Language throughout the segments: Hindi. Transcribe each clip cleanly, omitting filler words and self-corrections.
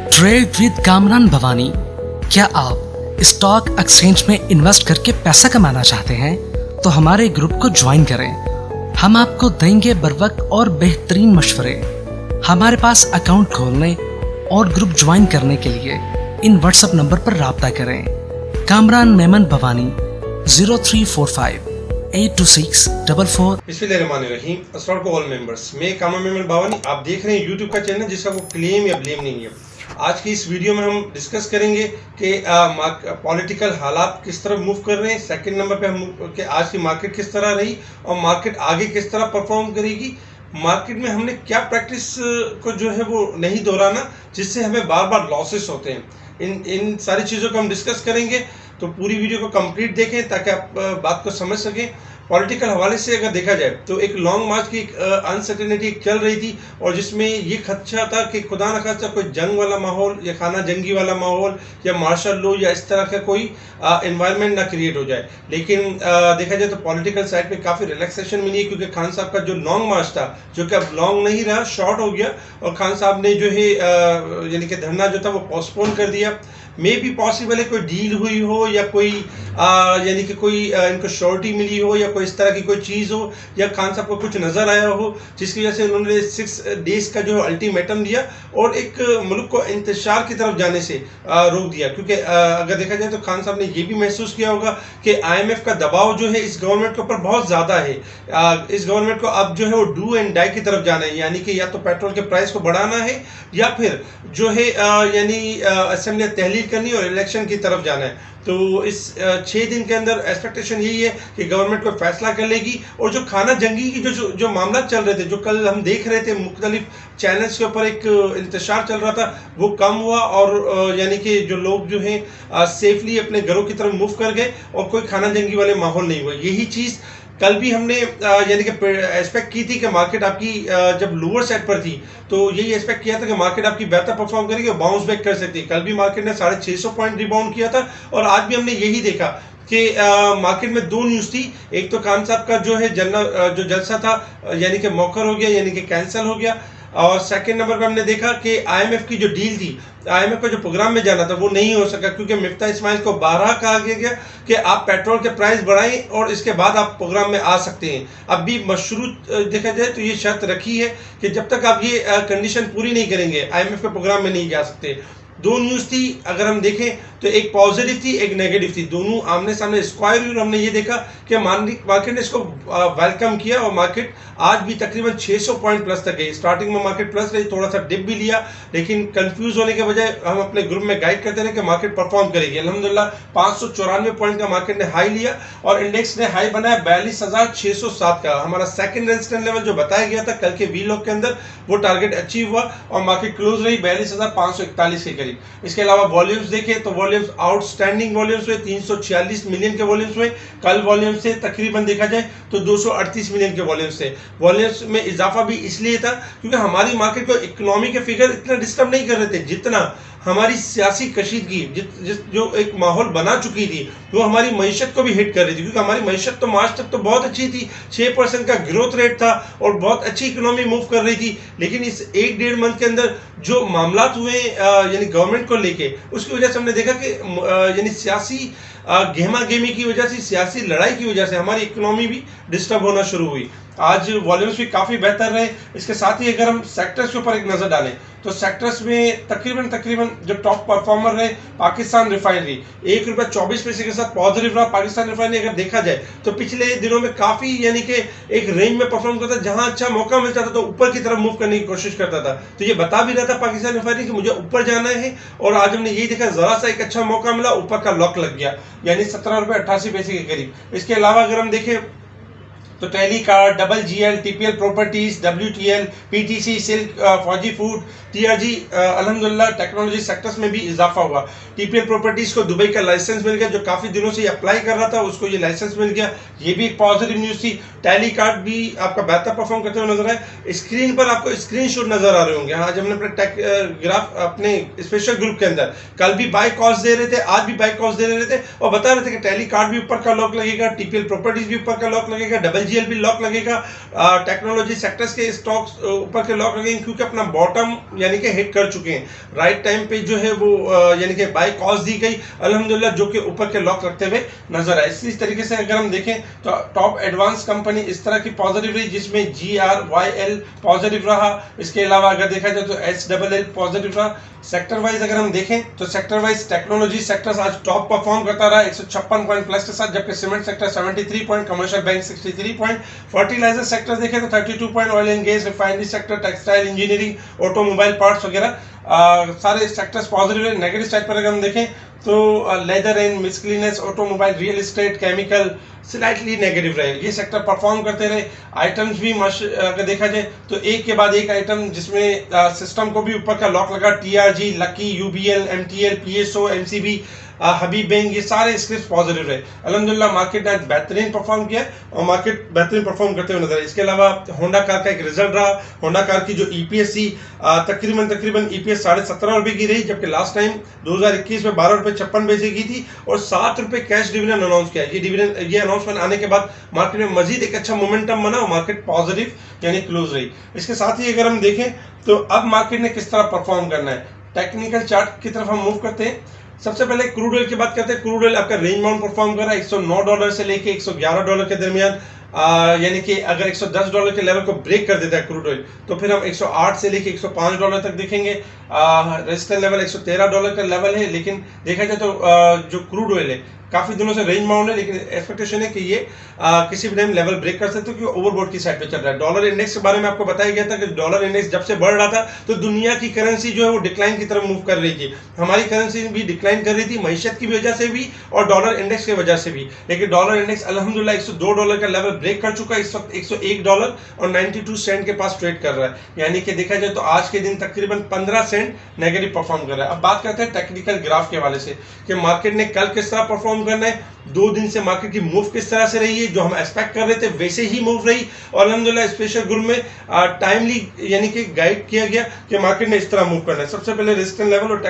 Trade with Kamran Bhavani. क्या आप स्टॉक एक्सचेंज में इन्वेस्ट करके पैसा कमाना चाहते हैं तो हमारे ग्रुप को ज्वाइन करें। हम आपको देंगे बर वक्त और बेहतरीन मशवरे। हमारे पास अकाउंट खोलने और ग्रुप ज्वाइन करने के लिए इन व्हाट्सएप नंबर पर राब्ता करें। कामरान मेमन भवानी 0345 82644। बिस्मिल्लाहिर्रहमानिर्रहीम। अस्सलाम वालेकुम ऑल मेंबर्स। मैं कामरान मेमन भवानी, आप देख रहे हैं यूट्यूब का चैनल जिसका कोई क्लेम या ब्लेम नहीं है। आज की इस वीडियो में हम डिस्कस करेंगे कि पॉलिटिकल हालात किस तरह मूव कर रहे हैं। सेकंड नंबर पे हम कि आज की मार्केट किस तरह रही और मार्केट आगे किस तरह परफॉर्म करेगी। मार्केट में हमने क्या प्रैक्टिस को जो है वो नहीं दोहराना जिससे हमें बार बार लॉसेस होते हैं। इन सारी चीज़ों को हम डिस्कस करेंगे, तो पूरी वीडियो को कंप्लीट देखें ताकि आप बात को समझ सकें। पॉलिटिकल हवाले से अगर देखा जाए तो एक लॉन्ग मार्च की अनसर्टेनिटी चल रही थी और जिसमें ये खदशा था कि खुदा न खास्ता कोई जंग वाला माहौल या खाना जंगी वाला माहौल या मार्शल लॉ या इस तरह का कोई एनवायरनमेंट ना क्रिएट हो जाए। लेकिन देखा जाए तो पॉलिटिकल साइड पे काफ़ी रिलैक्सेशन मिली है, क्योंकि खान साहब का जो लॉन्ग मार्च था जो कि अब लॉन्ग नहीं रहा, शॉर्ट हो गया और खान साहब ने जो है यानी कि धरना जो था वो पोस्टपोन कर दिया। मे भी पॉसिबल है कोई डील हुई हो या कोई यानी कि कोई इनको श्योरिटी मिली हो या कोई इस तरह की कोई चीज़ हो या खान साहब को कुछ नज़र आया हो जिसकी वजह से उन्होंने 6 डेज का जो अल्टीमेटम दिया और एक मुल्क को इंतशार की तरफ जाने से रोक दिया। क्योंकि अगर देखा जाए तो खान साहब ने ये भी महसूस किया होगा कि IMF का दबाव जो है इस गवर्नमेंट के ऊपर बहुत ज़्यादा है। इस गवर्नमेंट को अब जो है वो डू एंड डाई की तरफ जाना है, यानी कि या तो पेट्रोल के प्राइस को बढ़ाना है या फिर जो है यानी असेंबली तहलील करनी और इलेक्शन की तरफ जाना है। तो इस 6 दिन के अंदर एक्सपेक्टेशन यही है कि गवर्नमेंट को फैसला कर लेगी और जो खाना जंगी की जो मामला चल रहे थे, जो कल हम देख रहे थे मुख्तलिफ चैनल्स के ऊपर एक इंतशार चल रहा था, वो कम हुआ और यानी कि जो लोग जो हैं सेफली अपने घरों की तरफ मूव कर गए और कोई खाना जंगी वाले माहौल नहीं हुआ। यही चीज़ कल भी हमने यानी कि एक्सपेक्ट की थी कि मार्केट आपकी जब लोअर साइड पर थी तो यही एक्सपेक्ट किया था कि मार्केट आपकी बेहतर परफॉर्म करेगी और बाउंस बैक कर सकती है। कल भी मार्केट ने 650 पॉइंट रिबाउंड किया था और आज भी हमने यही देखा कि मार्केट में 2 न्यूज़ थी। एक तो खान साहब का जो है जो जलसा था यानी कि मौखर हो गया, यानी कि कैंसिल हो गया, और सेकंड नंबर पे हमने देखा कि IMF की जो डील थी, IMF का जो प्रोग्राम में जाना था वो नहीं हो सका, क्योंकि मिफ्ता इस्माइल को 12 कहा गया कि आप पेट्रोल के प्राइस बढ़ाएं और इसके बाद आप प्रोग्राम में आ सकते हैं। अब भी मशरूत देखा जाए तो ये शर्त रखी है कि जब तक आप ये कंडीशन पूरी नहीं करेंगे IMF के प्रोग्राम में नहीं जा सकते। 2 न्यूज़ थी अगर हम देखें तो एक पॉजिटिव थी एक नेगेटिव थी, दोनों आमने सामने स्क्वायर हुई और हमने ये देखा कि मार्केट ने इसको वेलकम किया और मार्केट आज भी तकरीबन 600 पॉइंट प्लस तक गई। स्टार्टिंग में मार्केट प्लस रही, थोड़ा सा डिप भी लिया, लेकिन कंफ्यूज होने के बजाय हम अपने ग्रुप में गाइड करते रहे कि मार्केट परफॉर्म करेगी। अल्हम्दुलिल्लाह 594 पॉइंट का मार्केट ने हाई लिया और इंडेक्स ने हाई बनाया 42,607 का। हमारा सेकंड रेजिस्टेंस लेवल जो बताया गया था कल के वीलॉग के अंदर वो टारगेट अचीव हुआ और मार्केट क्लोज रही 42,541 के करीब। इसके अलावा वॉल्यूम्स देखें तो वॉल्यूम्स आउटस्टैंडिंग वॉल्यूम्स हुए 346 मिलियन के वॉल्यूम्स हुए। कल वॉल्यूम से तकरीबन देखा जाए तो 238 मिलियन के वॉल्यूम्स थे। वॉल्यूम्स में इजाफा भी इसलिए था क्योंकि हमारी मार्केट को इकोनॉमी के फिगर इतना डिस्टर्ब नहीं कर रहे थे जितना हमारी सियासी कशीदगी जो एक माहौल बना चुकी थी वो हमारी मईशत को भी हिट कर रही थी। क्योंकि हमारी मईशत तो मार्च तक तो बहुत अच्छी थी, 6% का ग्रोथ रेट था और बहुत अच्छी इकोनॉमी मूव कर रही थी। लेकिन इस 1-1.5 मंथ के अंदर जो मामला हुए यानी गवर्नमेंट को लेके, उसकी वजह से हमने देखा कि यानी सियासी गेमा गेमी की वजह से, सियासी लड़ाई की वजह से हमारी इकोनॉमी भी डिस्टर्ब होना शुरू हुई। आज वॉल्यूम्स भी काफ़ी बेहतर रहे। इसके साथ ही अगर हम सेक्टर्स के ऊपर एक नज़र डालें तो सेक्टर्स में तकरीबन जो टॉप परफॉर्मर रहे, पाकिस्तान रिफाइनरी ₹1.24 के साथ पॉजिटिव रहा। पाकिस्तान रिफाइनरी अगर देखा जाए तो पिछले दिनों में काफ़ी यानी कि एक रेंज में परफॉर्म करता था, जहां अच्छा मौका मिलता था तो ऊपर की तरफ मूव करने की कोशिश करता था। तो ये बता भी रहा था पाकिस्तान रिफाइनरी कि मुझे ऊपर जाना है और आज हमने यही देखा ज़रा सा एक अच्छा मौका मिला, ऊपर का लॉक लग गया, यानी ₹17.88 के करीब। इसके अलावा अगर हम देखें तो टेलीकार, WGL, TPL properties, WTL, PTC, silk, फौजी फूड, TRG, अल्हम्दुलिल्लाह टेक्नोलॉजी सेक्टर्स में भी इजाफा हुआ। TPL प्रॉपर्टीज को दुबई का लाइसेंस मिल गया, जो काफ़ी दिनों से अप्लाई कर रहा था उसको ये लाइसेंस मिल गया, ये भी एक पॉजिटिव न्यूज़ थी। टेलीकार भी आपका बेहतर परफॉर्म करते हुए नजर आए। स्क्रीन पर आपको स्क्रीनशॉट नजर आ रहे होंगे। आज हमने अपने टेक ग्राफ अपने स्पेशल ग्रुप के अंदर कल भी बाय कॉल्स दे रहे थे, आज भी बाय कॉल्स दे रहे थे और बता रहे थे कि टेलीकार भी ऊपर का लॉक लगेगा, TPL प्रॉपर्टीज भी ऊपर का लॉक लगेगा, एचजीएल भी लॉक लगेगा, टेक्नोलॉजी सेक्टर्स के स्टॉक्स ऊपर के लॉक लगेंगे क्योंकि अपना बॉटम यानी कि हिट कर चुके हैं। राइट टाइम पे जो है वो यानी कि बाय कॉल्स दी गई अल्हम्दुलिल्लाह, जो कि ऊपर के लॉक रखते हुए नजर आए। इसी तरीके से अगर हम देखें तो टॉप एडवांस कंपनी इस तरह की पॉजिटिव रही, जिसमें GRYL पॉजिटिव रहा। इसके अलावा अगर देखा जाए तो SLL पॉजिटिव रहा। सेक्टर वाइज अगर हम देखें तो सेक्टर वाइज टेक्नोलॉजी सेक्टर्स आज टॉप परफॉर्म करता रहा 156 पॉइंट प्लस के साथ, जबकि cement sector 73 point, commercial bank 63 point, fertiliser sector देखें तो 32 point, oil and gas, refinery sector, textile, engineering, automobile parts वगैरह सारे सेक्टर्स पॉजिटिव है। नेगेटिव साइड पर अगर हम देखें तो leather and miscellaneous, automobile, real estate, chemical slightly negative रहे। ये सेक्टर परफॉर्म करते रहे। आइटम्स भी अगर देखा जाए तो एक के बाद एक आइटम जिसमें सिस्टम को भी ऊपर का लॉक लगा, TRG, lucky, UBL, MTL, PSO, MCB, हबीब बैंक, ये सारे स्क्रिप्ट पॉजिटिव रहे। अल्हम्दुलिल्लाह मार्केट ने बेहतरीन परफॉर्म किया और मार्केट बेहतरीन परफॉर्म करते हुए नजर। इसके अलावा होंडा कार का एक रिजल्ट रहा। होंडा कार की जो EPS थी तकरीबन EPS 17.5 रुपए की रही, जबकि लास्ट टाइम 2021 में 12.56 रुपए की थी और 7 रुपए कैश डिविडेंड अनाउंस किया। ये अनाउंसमेंट आने के बाद मार्केट में मजीद एक अच्छा मोमेंटम बना और मार्केट पॉजिटिव यानी क्लोज रही। इसके साथ ही अगर हम देखें तो अब मार्केट ने किस तरह परफॉर्म करना है, टेक्निकल चार्ट की तरफ हम मूव करते हैं। सबसे पहले क्रूड ऑयल की बात करते हैं। क्रूड ऑयल आपका रेंज बाउंड परफॉर्म कर रहा है $109 से लेके $111 के दरमियान, यानी कि अगर $110 के लेवल को ब्रेक कर देता है क्रूड ऑयल तो फिर हम 108 से लेके $105 तक देखेंगे। रेजिस्टेंस लेवल $113 का लेवल है, लेकिन देखा जाए तो जो क्रूड ऑयल है काफी दिनों से रेंज बाउंड है, लेकिन एक्सपेक्टेशन है कि ये किसी भी टाइम लेवल ब्रेक कर सकते हो क्योंकि ओवरबॉट की साइड पे चल रहा है। डॉलर इंडेक्स के बारे में आपको बताया गया था कि डॉलर इंडेक्स जब से बढ़ रहा था तो दुनिया की करेंसी जो है वो डिक्लाइन की तरफ मूव कर रही थी। हमारी करेंसी भी डिक्लाइन कर रही थी, मईशत की वजह से भी और डॉलर इंडेक्स की वजह से भी। लेकिन डॉलर इंडेक्स अल्हम्दुलिल्लाह $102 का लेवल ब्रेक कर चुका है। इस वक्त $101.92 के पास ट्रेड कर रहा है, यानी कि देखा जाए तो आज के दिन तकरीबन 15 सेंट नेगेटिव परफॉर्म कर रहा है। अब बात करते हैं टेक्निकल ग्राफ के हवाले से कि मार्केट ने कल किस तरह परफॉर्म करना है, 2 दिन से मार्केट की मूव किस तरह से रही है, जो हम एक्सपेक्ट कर रहे थे वैसे ही मूव रही और अल्हम्दुलिल्लाह स्पेशल ग्रुप में टाइमली यानी कि गाइड किया गया कि मार्केट ने इस तरह मूव करना है। सबसे पहले रेजिस्टेंस लेवल और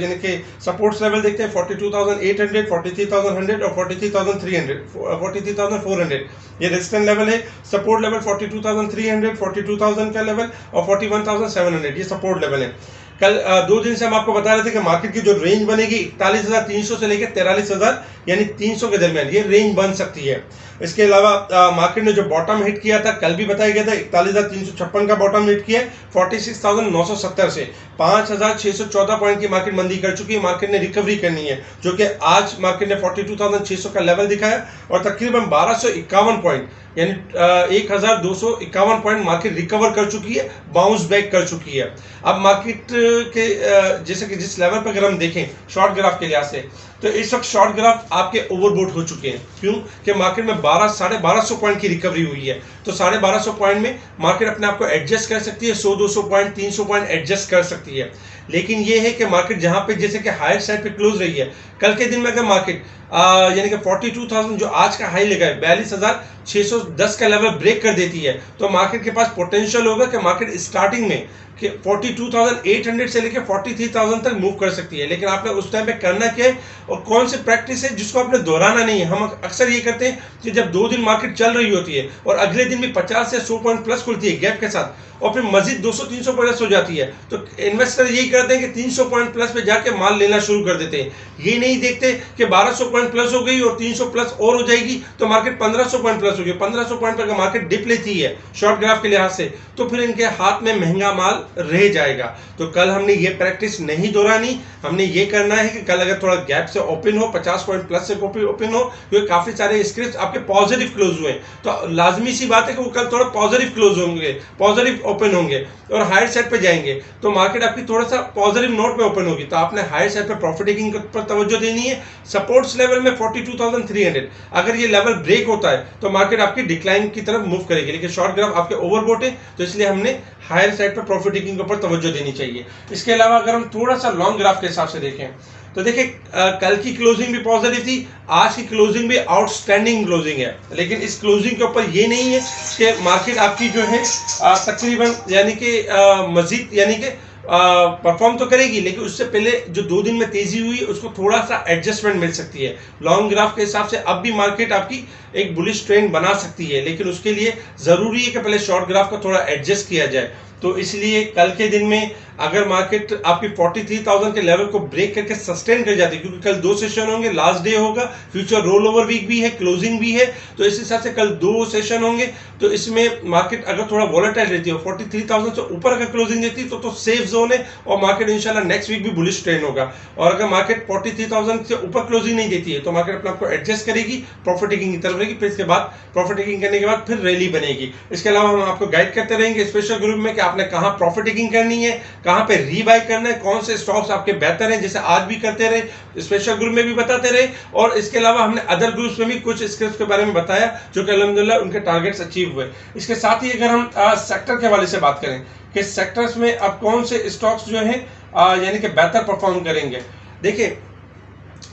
यानी कि सपोर्ट्स लेवल देखते हैं 42,800, 43,100 और 43,300, 43,400 ये रेजिस्टेंस लेवल है। सपोर्ट लेवल 42,300, 42,000 का लेवल और 41,700 ये सपोर्ट लेवल है। कल 2 दिन से हम आपको बता रहे थे कि मार्केट की जो रेंज बनेगी 41,300 से लेकर 43,000 यानी 300 के दरमियान ये रेंज बन सकती है। इसके अलावा मार्केट ने जो बॉटम हिट किया था कल भी बताया गया था 41,356 का बॉटम हिट किया 46,970 से 5,614 पॉइंट की मार्केट मंदी कर चुकी है। मार्केट ने रिकवरी करनी है, जो कि आज मार्केट ने 42,600 का लेवल दिखाया और तकरीबन 1251 पॉइंट यानी 1,251 पॉइंट मार्केट रिकवर कर चुकी है, बाउंस बैक कर चुकी है। अब मार्केट के जैसे कि जिस लेवल पर अगर हम देखें शॉर्ट ग्राफ के लिहाज से तो इस वक्त शॉर्ट ग्राफ आपके ओवरबोट हो चुके हैं। क्यों कि मार्केट में 1200 पॉइंट की रिकवरी हुई है, तो 1250 पॉइंट में मार्केट अपने आप को एडजस्ट कर सकती है, 100-200 पॉइंट 300 पॉइंट एडजस्ट कर सकती है। लेकिन यह है कि मार्केट जहां पे जैसे कि हायर साइड पे क्लोज रही है, कल के दिन में अगर मार्केट यानी कि 42,000 जो आज का हाई लगा है 42,610 का लेवल ब्रेक कर देती है तो मार्केट के पास पोटेंशियल होगा कि मार्केट स्टार्टिंग में कि 42,800 से लेकर 43,000 तक मूव कर सकती है। लेकिन आपने उस टाइम पे करना क्या है और कौन सी प्रैक्टिस है जिसको आपने दोहराना नहीं है। हम अक्सर ये करते हैं कि जब 2 दिन मार्केट चल रही होती है और अगले दिन भी 50 से 100 पॉइंट प्लस खुलती है गैप के साथ और फिर मजीद 200-300 प्लस हो जाती है तो इन्वेस्टर यही करते हैं कि 300 पॉइंट प्लस पे जाके माल लेना शुरू कर देते हैं। ये नहीं देखते कि 1200 पॉइंट प्लस हो गई और 300 प्लस और हो जाएगी तो मार्केट 1500 पॉइंट प्लस होगी। 1500 पॉइंट पर मार्केट डिप लेती है शॉर्ट ग्राफ के लिहाज से तो फिर इनके हाथ में महंगा माल रह जाएगा। तो कल हमने ये प्रैक्टिस नहीं दोहरानी, हमने ये करना है कि कल अगर थोड़ा गैप से ओपन हो 50 पॉइंट प्लस से ओपन हो क्योंकि काफी सारे स्क्रिप्ट आपके पॉजिटिव क्लोज हुए तो लाजमी सी बात है कि वो कल थोड़ा पॉजिटिव क्लोज होंगे, पॉजिटिव ओपन होंगे और हायर साइड पे जाएंगे तो मार्केट आपकी थोड़ा सा पॉजिटिव नोट पे ओपन होगी। तो आपने हायर साइड पे प्रॉफिट टेकिंग पर तवज्जो देनी है। सपोर्ट्स लेवल में 42,300 अगर ये लेवल ब्रेक होता है तो मार्केट आपकी डिक्लाइन की तरफ मूव करेगी। लेकिन शॉर्ट ग्राफ आपके ओवरबोट है तो इसलिए हमने हायर साइड पर प्रॉफिट टेकिंग के ऊपर तवज्जो देनी चाहिए। इसके अलावा अगर हम थोड़ा सा लॉन्ग ग्राफ के हिसाब से देखें तो देखिए कल की क्लोजिंग भी पॉजिटिव थी, आज की क्लोजिंग भी आउटस्टैंडिंग क्लोजिंग है। लेकिन इस क्लोजिंग के ऊपर ये नहीं है कि मार्केट आपकी जो है तकरीबन यानी कि मजीद यानी कि परफॉर्म तो करेगी, लेकिन उससे पहले जो 2 दिन में तेजी हुई उसको थोड़ा सा एडजस्टमेंट मिल सकती है। लॉन्ग ग्राफ के हिसाब से अब भी मार्केट आपकी एक बुलिश ट्रेंड बना सकती है, लेकिन उसके लिए जरूरी है कि पहले शॉर्ट ग्राफ को थोड़ा एडजस्ट किया जाए। तो इसलिए कल के दिन में अगर मार्केट आपकी 43,000 के लेवल को ब्रेक करके सस्टेन कर जाती है, क्योंकि कल 2 सेशन होंगे, लास्ट डे होगा, फ्यूचर रोल ओवर वीक भी है, क्लोजिंग भी है, तो इस हिसाब से कल 2 सेशन होंगे। तो इसमें मार्केट अगर थोड़ा वॉलेटाइल रहती है, 43,000 से ऊपर अगर क्लोजिंग देती है तो सेफ जोन है और मार्केट इंशाल्लाह नेक्स्ट वीक भी बुलिश ट्रेंड होगा। और अगर मार्केट 43,000 से ऊपर क्लोजिंग नहीं देती है तो मार्केट अपने आपको एडजस्ट करेगी, प्रॉफिट टेकिंग की तरफ रहेगी, फिर इसके बाद प्रॉफिट टेकिंग करने के बाद फिर रैली बनेगी। इसके अलावा हम आपको गाइड करते रहेंगे स्पेशल ग्रुप में कि आपने कहाँ प्रॉफिट टेकिंग करनी है, कहाँ पे रीबाई करना है, कौन से स्टॉक्स आपके बेहतर हैं, जैसे आज भी करते रहे, स्पेशल ग्रुप में भी बताते रहे। और इसके अलावा हमने अदर ग्रुप्स में भी कुछ स्क्रिप्ट्स के बारे में बताया जो कि अल्हम्दुलिल्लाह उनके टारगेट्स अचीव हुए। इसके साथ ही अगर हम सेक्टर के हवाले से बात करें कि सेक्टर्स में अब कौन से स्टॉक्स जो हैं यानी कि बेहतर परफॉर्म करेंगे, देखिए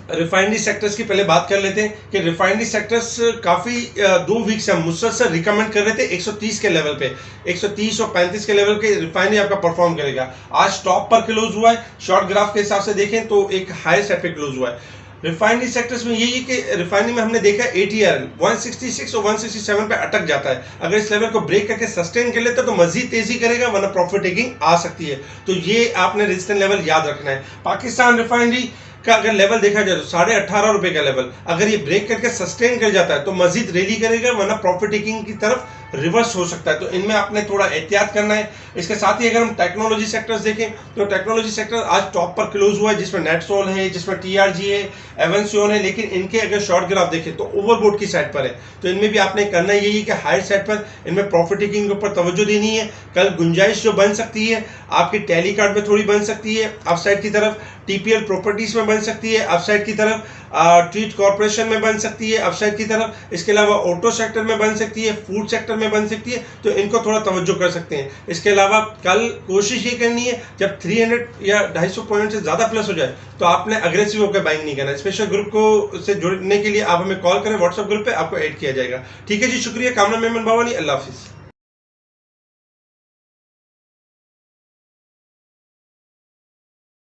रिफाइनरी सेक्टर्स की पहले बात कर लेते हैं कि रिफाइनरी सेक्टर्स काफ़ी 2 वीक से हम मुसलसल रिकमेंड कर रहे थे 130 के लेवल पे, 130 और 35 के लेवल के रिफाइनरी आपका परफॉर्म करेगा। आज टॉप पर क्लोज हुआ है, शॉर्ट ग्राफ के हिसाब से देखें तो एक हाई सेट पे क्लोज हुआ है। रिफाइनरी सेक्टर्स में यही है कि रिफाइनरी में हमने देखा ATR 166 और 167 पे अटक जाता है, अगर इस लेवल को ब्रेक करके सस्टेन कर लेता है तो मजीद तेजी करेगा, वरना प्रॉफिट टेकिंग आ सकती है। तो ये आपने रेजिस्टेंस लेवल याद रखना है। पाकिस्तान रिफाइनरी का अगर लेवल देखा जाए तो 18.5 रुपए का लेवल अगर ये ब्रेक करके सस्टेन कर जाता है तो मजीद रैली करेगा, वरना प्रॉफिट टेकिंग की तरफ रिवर्स हो सकता है। तो इनमें आपने थोड़ा एहतियात करना है। इसके साथ ही अगर हम टेक्नोलॉजी सेक्टर्स देखें तो टेक्नोलॉजी सेक्टर आज टॉप पर क्लोज हुआ है, जिसमें नेटसोल है, जिसमें TRG है, एवेंसियोन है, लेकिन इनके अगर शॉर्ट ग्राफ देखें तो ओवरबोट की साइड पर है। तो इनमें भी आपने करना यही कि हायर साइड पर इनमें प्रॉफिट टेकिंग के ऊपर तवज्जो देनी है। कल गुंजाइश जो बन सकती है आपकी टैली कार्ड में थोड़ी बन सकती है अपसाइड की तरफ, TPL प्रॉपर्टीज में बन सकती है अपसाइड की तरफ, ट्रीट कॉर्पोरेशन में बन सकती है अपसाइड की तरफ, इसके अलावा ऑटो सेक्टर में बन सकती है, फूड सेक्टर में बन सकती है, तो इनको थोड़ा तवज्जो कर सकते हैं। इसके अलावा कल कोशिश ये करनी है जब 300 या 250 पॉइंट से ज़्यादा प्लस हो जाए तो आपने अग्रेसिव होकर बाइंग नहीं करना। स्पेशल ग्रुप को से जुड़ने के लिए आप हमें कॉल करें, व्हाट्सएप ग्रुप पे आपको ऐड किया जाएगा। ठीक है जी, शुक्रिया। कामना मेमन भावानी, अल्लाह हाफिज़।